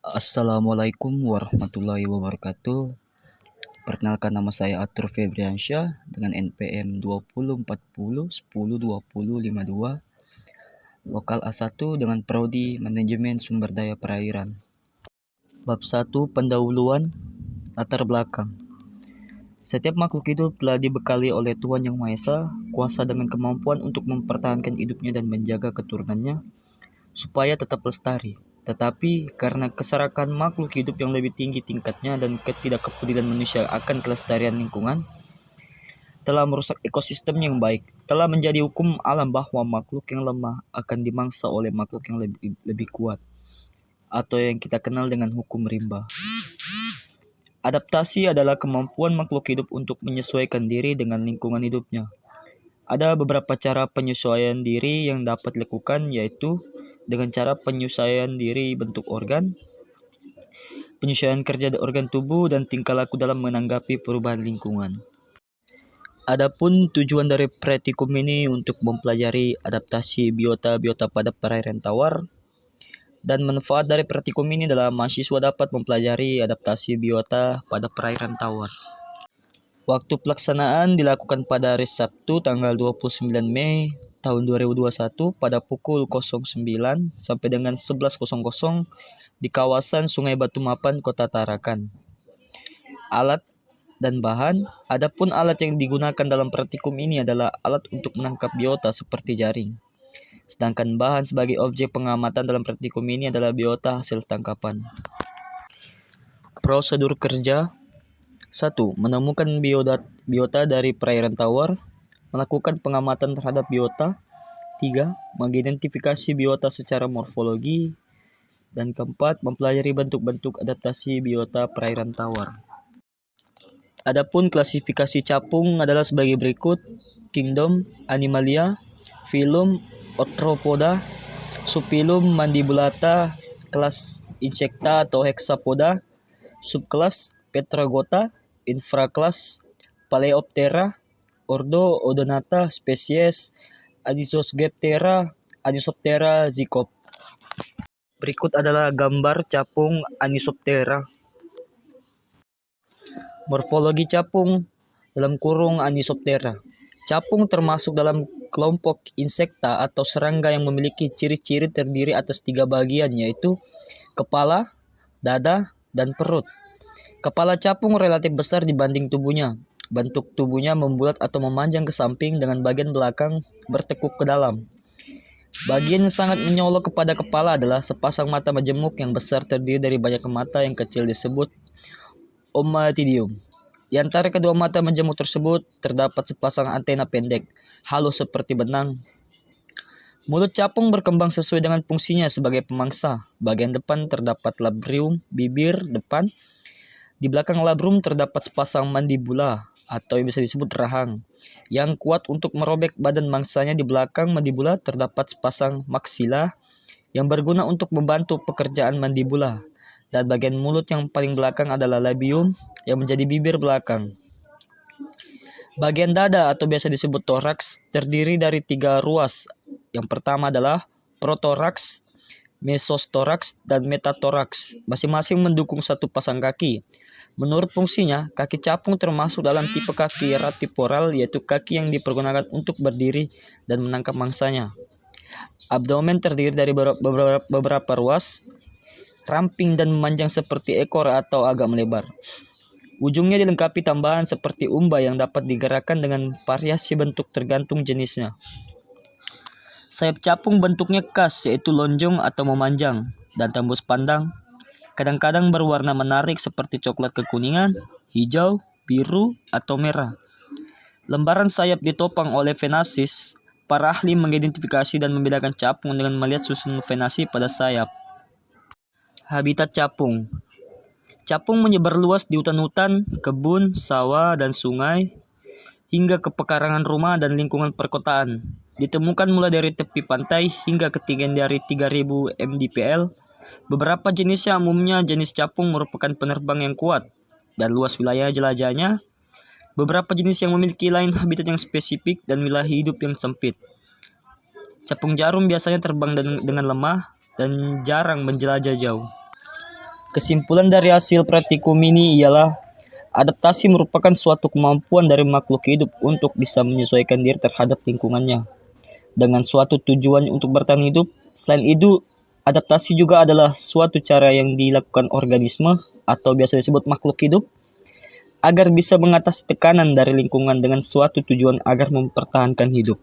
Assalamualaikum warahmatullahi wabarakatuh. Perkenalkan, nama saya Atur Febriansyah dengan NPM 2040102052, lokal A1 dengan prodi Manajemen Sumber Daya Perairan. Bab 1, pendahuluan, latar belakang. Setiap makhluk hidup telah dibekali oleh Tuhan Yang Maha Esa, kuasa dengan kemampuan untuk mempertahankan hidupnya dan menjaga keturunannya supaya tetap lestari. Tetapi karena keserakan makhluk hidup yang lebih tinggi tingkatnya dan ketidakpedulian manusia akan kelestarian lingkungan telah merusak ekosistem yang baik, telah menjadi hukum alam bahwa makhluk yang lemah akan dimangsa oleh makhluk yang lebih kuat, atau yang kita kenal dengan hukum rimba. Adaptasi adalah kemampuan makhluk hidup untuk menyesuaikan diri dengan lingkungan hidupnya. Ada beberapa cara penyesuaian diri yang dapat dilakukan, yaitu dengan cara penyesuaian diri bentuk organ, penyesuaian kerja organ tubuh, dan tingkah laku dalam menanggapi perubahan lingkungan. Adapun tujuan dari praktikum ini untuk mempelajari adaptasi biota pada perairan tawar, dan manfaat dari praktikum ini adalah mahasiswa dapat mempelajari adaptasi biota pada perairan tawar. Waktu pelaksanaan dilakukan pada hari Sabtu tanggal 29 Mei tahun 2021 pada pukul 09 sampai dengan 11.00 di kawasan Sungai Batu Mapan, Kota Tarakan. Alat dan bahan. Adapun alat yang digunakan dalam praktikum ini adalah alat untuk menangkap biota seperti jaring. Sedangkan bahan sebagai objek pengamatan dalam praktikum ini adalah biota hasil tangkapan. Prosedur kerja. 1. Menemukan biota dari perairan tawar, melakukan pengamatan terhadap biota. 3. Mengidentifikasi biota secara morfologi. Dan keempat, mempelajari bentuk-bentuk adaptasi biota perairan tawar. Adapun klasifikasi capung adalah sebagai berikut: kingdom, animalia, filum, arthropoda, subfilum mandibulata, kelas insecta atau hexapoda, subkelas Tetragota, infrakelas Paleoptera, ordo Odonata, spesies Anisoptera, Zygops. Berikut adalah gambar capung Anisoptera. Morfologi capung (Anisoptera). Capung termasuk dalam kelompok insekta atau serangga yang memiliki ciri-ciri terdiri atas 3 bagian, yaitu kepala, dada, dan perut. Kepala capung relatif besar dibanding tubuhnya. Bentuk tubuhnya membulat atau memanjang ke samping dengan bagian belakang bertekuk ke dalam. Bagian yang sangat menyolok kepada kepala adalah sepasang mata majemuk yang besar terdiri dari banyak mata yang kecil disebut ommatidium. Di antara kedua mata majemuk tersebut terdapat sepasang antena pendek, halus seperti benang. Mulut capung berkembang sesuai dengan fungsinya sebagai pemangsa. Bagian depan terdapat labrium, bibir depan. Di belakang labrum terdapat sepasang mandibula atau yang bisa disebut rahang yang kuat untuk merobek badan mangsanya. Di belakang mandibula terdapat sepasang maksila yang berguna untuk membantu pekerjaan mandibula. Dan bagian mulut yang paling belakang adalah labium yang menjadi bibir belakang. Bagian dada atau biasa disebut toraks terdiri dari 3 ruas. Yang pertama adalah protoraks, mesostoraks, dan metatoraks. Masing-masing mendukung satu pasang kaki. Menurut fungsinya, kaki capung termasuk dalam tipe kaki ratiporal, yaitu kaki yang dipergunakan untuk berdiri dan menangkap mangsanya. Abdomen terdiri dari beberapa ruas, ramping dan memanjang seperti ekor atau agak melebar. Ujungnya dilengkapi tambahan seperti umba yang dapat digerakkan dengan variasi bentuk tergantung jenisnya. Sayap capung bentuknya khas, yaitu lonjong atau memanjang, dan tembus pandang. Kadang-kadang berwarna menarik seperti coklat kekuningan, hijau, biru, atau merah. Lembaran sayap ditopang oleh venasis. Para ahli mengidentifikasi dan membedakan capung dengan melihat susunan venasi pada sayap. Habitat capung. Capung menyebar luas di hutan-hutan, kebun, sawah, dan sungai, hingga ke pekarangan rumah dan lingkungan perkotaan. Ditemukan mulai dari tepi pantai hingga ketinggian dari 3000 mdpl. Beberapa jenisnya, umumnya jenis capung, merupakan penerbang yang kuat dan luas wilayah jelajahnya. Beberapa jenis yang memiliki lain habitat yang spesifik dan wilayah hidup yang sempit. Capung jarum biasanya terbang dengan lemah dan jarang menjelajah jauh. Kesimpulan dari hasil praktikum ini ialah adaptasi merupakan suatu kemampuan dari makhluk hidup untuk bisa menyesuaikan diri terhadap lingkungannya dengan suatu tujuan untuk bertahan hidup. Selain itu, adaptasi juga adalah suatu cara yang dilakukan organisme atau biasa disebut makhluk hidup agar bisa mengatasi tekanan dari lingkungan dengan suatu tujuan agar mempertahankan hidup.